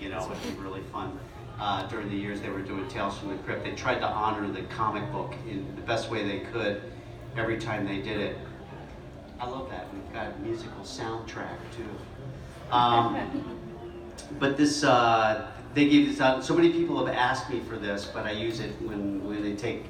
you know, it'd be really fun. During the years they were doing Tales from the Crypt, they tried to honor the comic book in the best way they could every time they did it. I love that. We've got a musical soundtrack too. But this, they gave this out. So many people have asked me for this, but I use it when they take,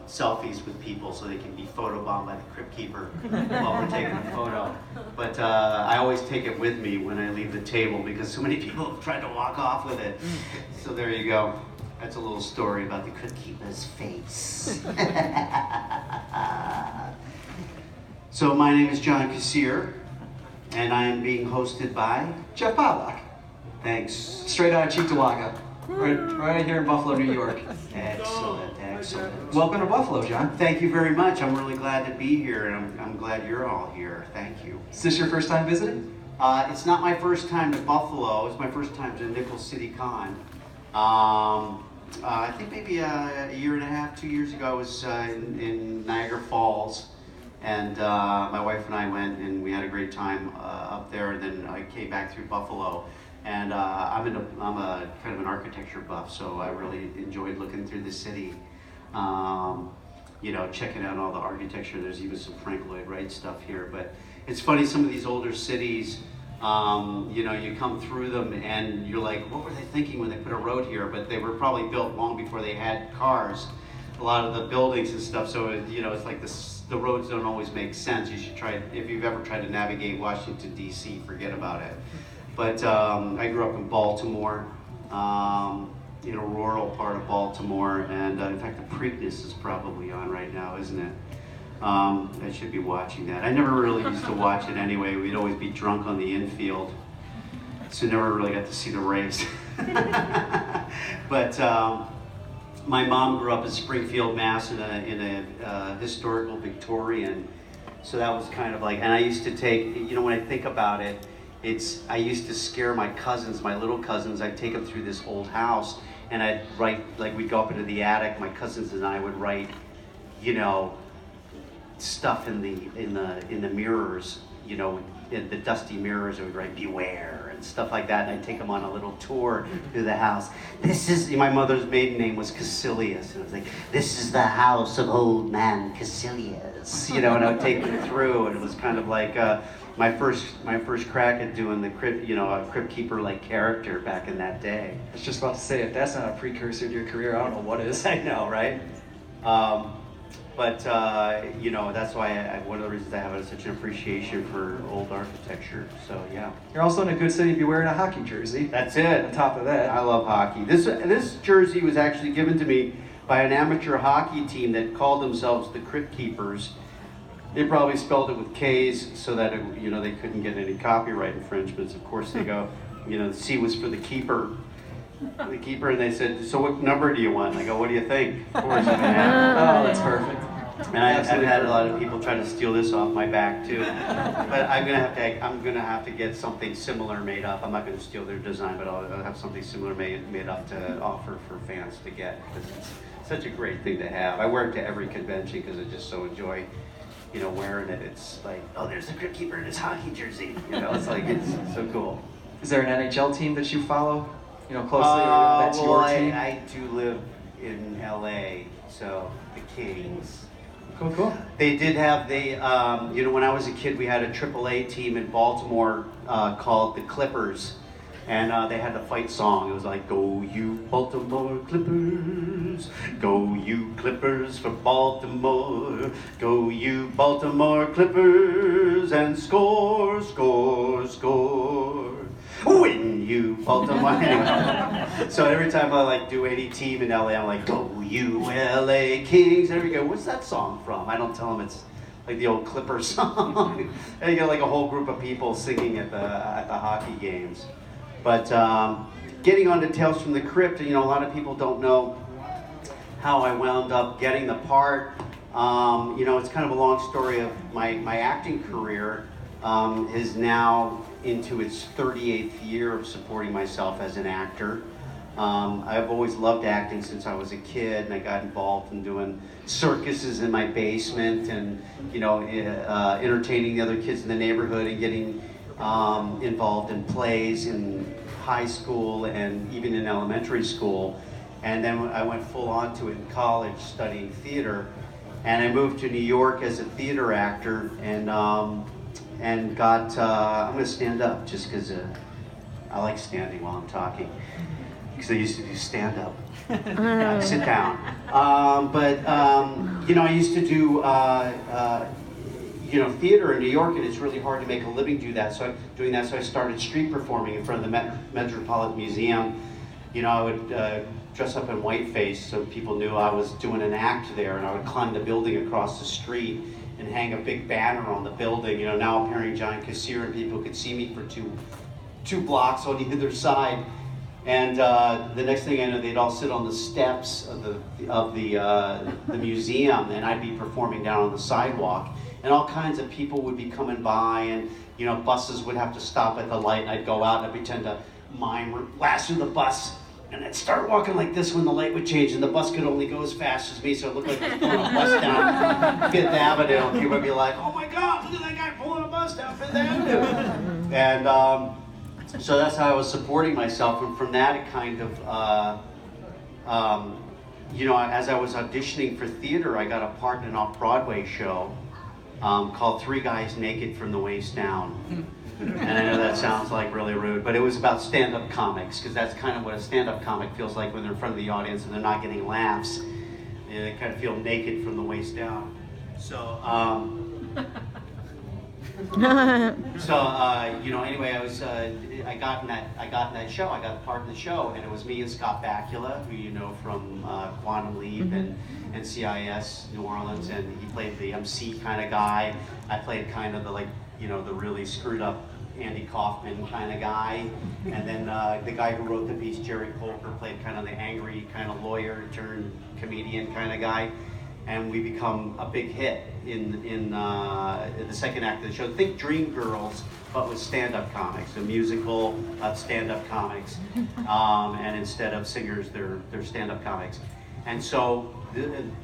selfies with people so they can be photobombed by the Crypt Keeper while we're taking a photo. But I always take it with me when I leave the table because so many people have tried to walk off with it. So there you go. That's a little story about the Crypt Keeper's face. So my name is John Kassir, and I am being hosted by Jeff Pavlak, Thanks. straight out of Cheektowaga, right here in Buffalo, New York. Excellent, excellent. Welcome to Buffalo, John. Thank you very much. I'm really glad to be here, and I'm glad you're all here. Thank you. Is this your first time visiting? It's not my first time to Buffalo. It's my first time to Nichols City Con. I think maybe a year and a half, 2 years ago, I was in Niagara Falls. And my wife and I went, and we had a great time up there. And then I came back through Buffalo, and I'm a kind of an architecture buff, so I really enjoyed looking through the city. Checking out all the architecture. There's even some Frank Lloyd Wright stuff here. But it's funny, some of these older cities, you come through them, and you're like, what were they thinking when they put a road here? But they were probably built long before they had cars. A lot of the buildings and stuff. So it's like the roads don't always make sense. You should try, if you've ever tried to navigate Washington, D.C., forget about it. But I grew up in Baltimore, in a rural part of Baltimore, and in fact the Preakness is probably on right now, isn't it? I should be watching that. I never really used to watch it anyway. We'd always be drunk on the infield, so never really got to see the race. But my mom grew up in Springfield, Mass, in a historical Victorian, so that was kind of like, and I used to take, when I think about it, I used to scare my cousins, my little cousins. I'd take them through this old house, and I'd write, like we'd go up into the attic, my cousins and I would write, stuff in the mirrors, in the dusty mirrors, and we'd write beware and stuff like that, and I'd take them on a little tour through the house. My mother's maiden name was Cassilius, and I was like, this is the house of old man Cassilius, and I'd take them through, and it was kind of like my first crack at doing the Crypt, a Crypt Keeper like character back in that day. I was just about to say, if that's not a precursor to your career, I don't know what is. I know, right? But that's why one of the reasons I have such an appreciation for old architecture. So yeah. You're also in a good city if you're wearing a hockey jersey. That's it. On top of that, I love hockey. This jersey was actually given to me by an amateur hockey team that called themselves the Crypt Keepers. They probably spelled it with K's so that they couldn't get any copyright infringements. Of course, they go, the C was for the keeper. The keeper, and they said, so what number do you want? I go, what do you think? Of course, oh, that's perfect. And I've had a lot of people try to steal this off my back too. But I'm gonna have to get something similar made up. I'm not gonna steal their design, but I'll have something similar made up to offer for fans to get, because it's such a great thing to have. I wear it to every convention because I just so enjoy, wearing it. It's like, oh, there's the Crypt Keeper in his hockey jersey. It's like, it's so cool. Is there an NHL team that you follow? Closely, or that's your team? I do live in LA, so the Kings. Cool. They did have, when I was a kid, we had a AAA team in Baltimore called the Clippers, and they had the fight song. It was like, go you Baltimore Clippers, go you Clippers for Baltimore, go you Baltimore Clippers, and score, score, score. Win you Baltimore. Anyway, so every time I do any team in LA, I'm like, go you LA Kings. There we go. What's that song from? I don't tell them it's like the old Clipper song. And you get like a whole group of people singing at the hockey games. But getting on to Tales from the Crypt, a lot of people don't know how I wound up getting the part. It's kind of a long story of my acting career is now into its 38th year of supporting myself as an actor. I've always loved acting since I was a kid, and I got involved in doing circuses in my basement, and entertaining the other kids in the neighborhood, and getting involved in plays and high school and even in elementary school. And then I went full on to it in college studying theater. And I moved to New York as a theater actor and got, I'm gonna stand up just because I like standing while I'm talking. Because I used to do stand up. Sit down. You know, I used to do, you know, theater in New York, and it's really hard to make a living doing that. So I started street performing in front of the Metropolitan Museum. You know, I would dress up in whiteface so people knew I was doing an act there, and I would climb the building across the street and hang a big banner on the building. You know, now appearing John Kassir, and people could see me for two blocks on either side. And the next thing I know, they'd all sit on the steps of the museum, and I'd be performing down on the sidewalk. And all kinds of people would be coming by, and you know, buses would have to stop at the light, and I'd go out and I'd pretend to mime lasso the bus, and I'd start walking like this when the light would change, and the bus could only go as fast as me, so it looked like I was pulling a bus down Fifth Avenue, and people would be like, "Oh my God, look at that guy pulling a bus down Fifth Avenue!" And so that's how I was supporting myself, and from that it kind of, you know, as I was auditioning for theater, I got a part in an off-Broadway show called Three Guys Naked from the Waist Down. And I know that sounds like really rude, but it was about stand-up comics, because that's kind of what a stand-up comic feels like when they're in front of the audience and they're not getting laughs. And they kind of feel naked from the waist down. So, you know, anyway, I got in that show. I got a part in the show, and it was me and Scott Bakula, who you know from Quantum Leap and CIS New Orleans, and he played the MC kind of guy. I played kind of the, like, you know, the really screwed up Andy Kaufman kind of guy, and then the guy who wrote the piece, Jerry Colker, played kind of the angry kind of lawyer turned comedian kind of guy. And we become a big hit in the second act of the show. Think Dreamgirls, but with stand-up comics, a musical of stand-up comics. And instead of singers, they're stand-up comics. And so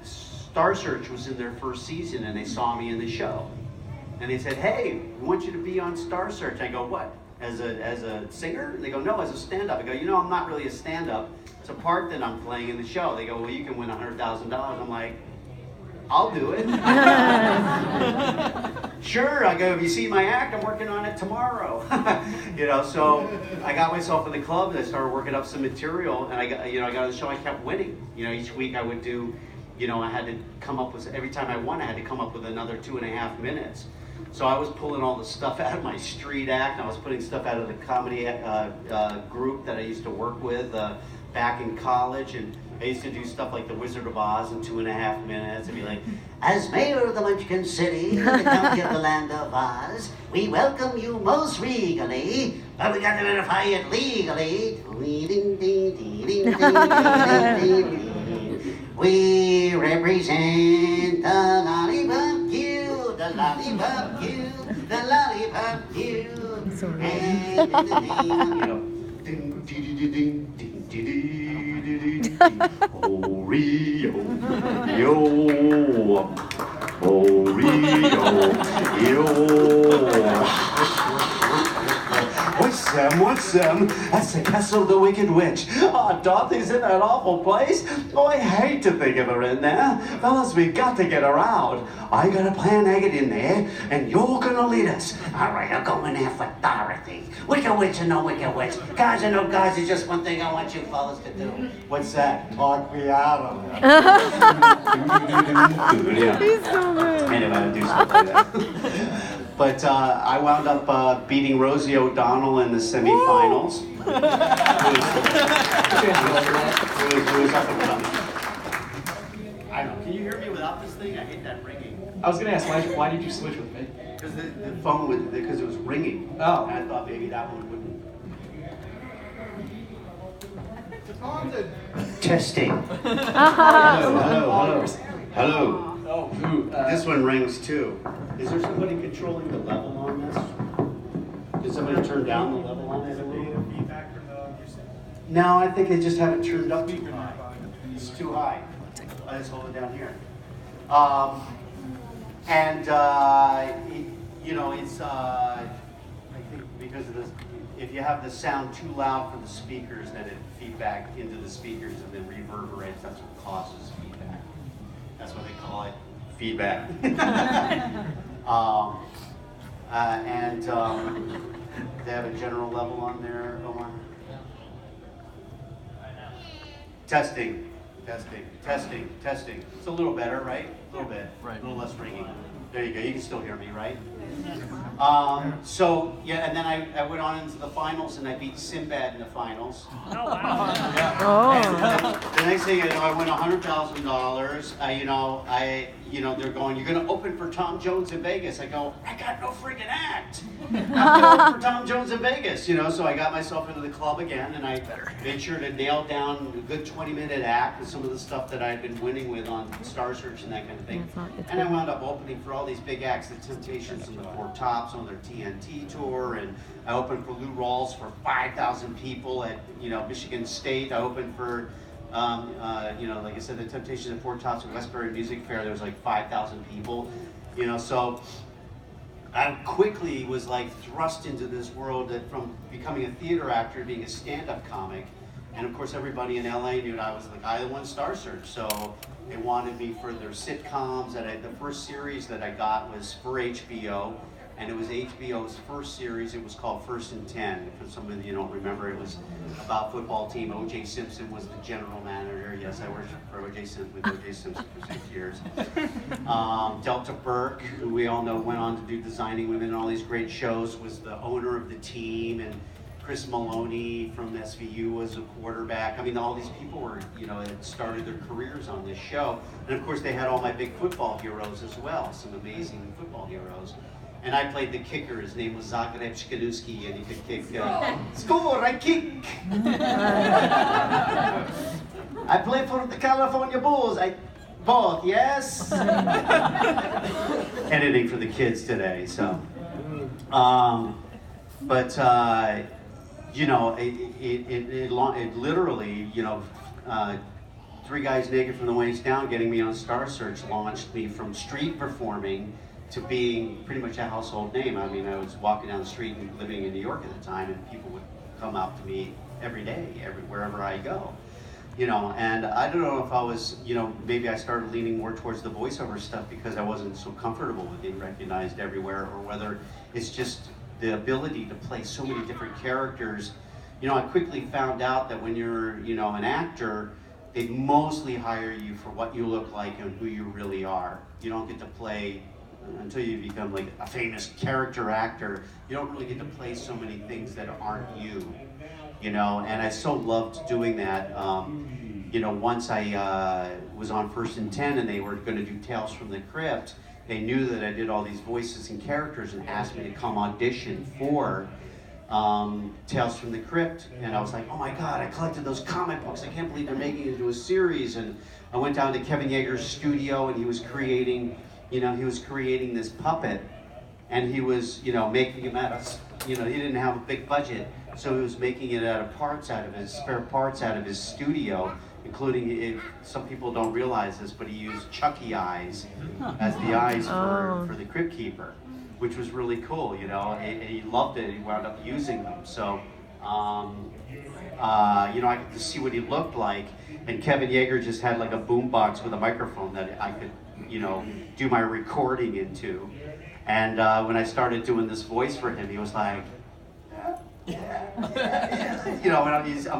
Star Search was in their first season, and they saw me in the show. And they said, "Hey, we want you to be on Star Search." I go, "What? As a singer?" And they go, "No, as a stand-up." I go, "You know, I'm not really a stand-up. It's a part that I'm playing in the show." They go, "Well, you can win $100,000. I'm like, "I'll do it." Sure, I go, "If you see my act, I'm working on it tomorrow." You know, so I got myself in the club, and I started working up some material, and I got on the show. I kept winning. You know, each week I would do, you know, I had to come up with, every time I won, I had to come up with another 2.5 minutes. So I was pulling all the stuff out of my street act, and I was putting stuff out of the comedy group that I used to work with back in college, and I used to do stuff like The Wizard of Oz in 2.5 minutes, and be like, "As mayor of the Munchkin City, the county of the land of Oz, we welcome you most regally, but we got to verify it legally. We represent the lollipop you, the lollipop you, the lollipop you." And you know, ding, ding, ding, ding, ding, ding, ding, ding. Oreo, yo, Oreo, yo. What's them? That's the castle of the Wicked Witch. Oh, Dorothy's in that awful place. Oh, I hate to think of her in there. Fellas, we got to get her out. I got a plan to get in there, and you're gonna lead us. All right, I'll go in there for Dorothy. Wicked Witch and no Wicked Witch. Guys and no guys, there's just one thing I want you fellas to do. What's that? Talk me out of it. He's so good. Anyway, I do stuff like that. But I wound up beating Rosie O'Donnell in the semifinals. Who was up and coming. I don't know. Can you hear me without this thing? I hate that ringing. I was going to ask, why did you switch with me? Because the phone was, because it was ringing. Oh. And I thought maybe that one wouldn't. Testing. Hello. Oh, who? This one rings too. Is there somebody controlling the level on this? Did somebody turn down the level on it? Feedback from the music. No, I think they just have it turned up too high. It's too high. I just hold it down here. You know, it's I think because of this, if you have the sound too loud for the speakers, then it feedback into the speakers and then reverberates. That's what causes feedback. That's what they call it, feedback. They have a general level on there, Omar. Testing. It's a little better, right? A little bit. Right. A little less ringing. There you go. You can still hear me, right? So, yeah, and then I went on into the finals, and I beat Sinbad in the finals. Oh, wow. Oh. The next thing I know, I win $100,000. They're going, you're going to open for Tom Jones in Vegas. I go, I got no friggin' act. I'm going to open for Tom Jones in Vegas, So I got myself into the club again, and I made sure to nail down a good 20-minute act with some of the stuff that I had been winning with on Star Search and that kind of thing. And I wound up opening for all these big acts, the Temptations and the Four Tops on their TNT tour, and I opened for Lou Rawls for 5,000 people at Michigan State. I opened for like I said, the Temptations and Four Tops at Westbury Music Fair. There was like 5,000 people, so I quickly was like thrust into this world from becoming a theater actor to being a stand-up comic. And of course, everybody in LA knew I was the guy that won Star Search. So they wanted me for their sitcoms. And the first series that I got was for HBO. And it was HBO's first series. It was called First and 10. For some of you don't remember, it was about football team. O.J. Simpson was the general manager. Yes, I worked for O.J. Simpson with O.J. Simpson for 6 years. Delta Burke, who we all know went on to do Designing Women and all these great shows, was the owner of the team. And Chris Maloney from SVU was a quarterback. I mean, all these people were, had started their careers on this show. And of course, they had all my big football heroes as well, some amazing football heroes. And I played the kicker. His name was Zagreb Shkanuski, and he could kick. Score! I kick! I play for the California Bulls. Both, yes? Editing for the kids today, so. It literally, Three Guys Naked from the Waist Down, getting me on Star Search, launched me from street performing to being pretty much a household name. I mean, I was walking down the street and living in New York at the time, and people would come out to me every day, wherever I go. And I don't know if I was, maybe I started leaning more towards the voiceover stuff because I wasn't so comfortable with being recognized everywhere, or whether it's just the ability to play so many different characters. I quickly found out that when you're, an actor, they mostly hire you for what you look like and who you really are. You don't get to play, until you become like a famous character actor, you don't really get to play so many things that aren't you, and I so loved doing that. Once I was on First and 10 and they were going to do Tales from the Crypt, they knew that I did all these voices and characters and asked me to come audition for Tales from the Crypt, and I was like, oh my God, I collected those comic books, I can't believe they're making it into a series. And I went down to Kevin Yeager's studio, and he was creating this puppet, and he was, making him out of, he didn't have a big budget, so he was making it out of spare parts out of his studio, including, some people don't realize this, but he used Chucky eyes as the eyes for the Crypt Keeper, which was really cool, and he loved it. He wound up using them. So, I could just see what he looked like, and Kevin Yeager just had like a boombox with a microphone that I could, do my recording into. And when I started doing this voice for him, he was like, I'm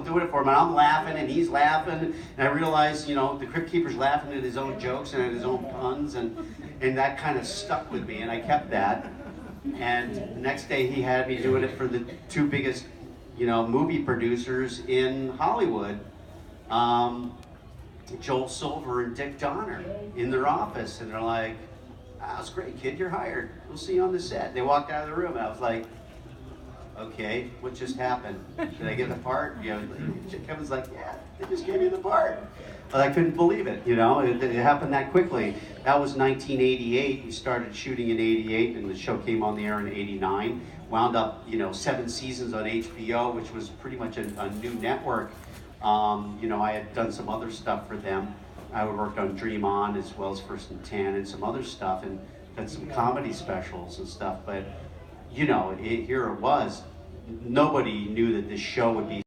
doing it for him, and I'm laughing, and he's laughing, and I realized, the Crypt Keeper's laughing at his own jokes and at his own puns, and that kind of stuck with me, and I kept that. And the next day, he had me doing it for the two biggest, movie producers in Hollywood, Joel Silver and Dick Donner, in their office, and they're like, "That's great, kid, you're hired. We'll see you on the set." They walked out of the room, and I was like, okay, what just happened? Did I get the part? Kevin's like, yeah, they just gave you the part. But I couldn't believe it, it happened that quickly. That was 1988. We started shooting in 88, and the show came on the air in 89. Wound up, 7 seasons on HBO, which was pretty much a new network. I had done some other stuff for them. I worked on Dream On as well as First and 10 and some other stuff, and done some comedy specials and stuff, but here it was, nobody knew that this show would be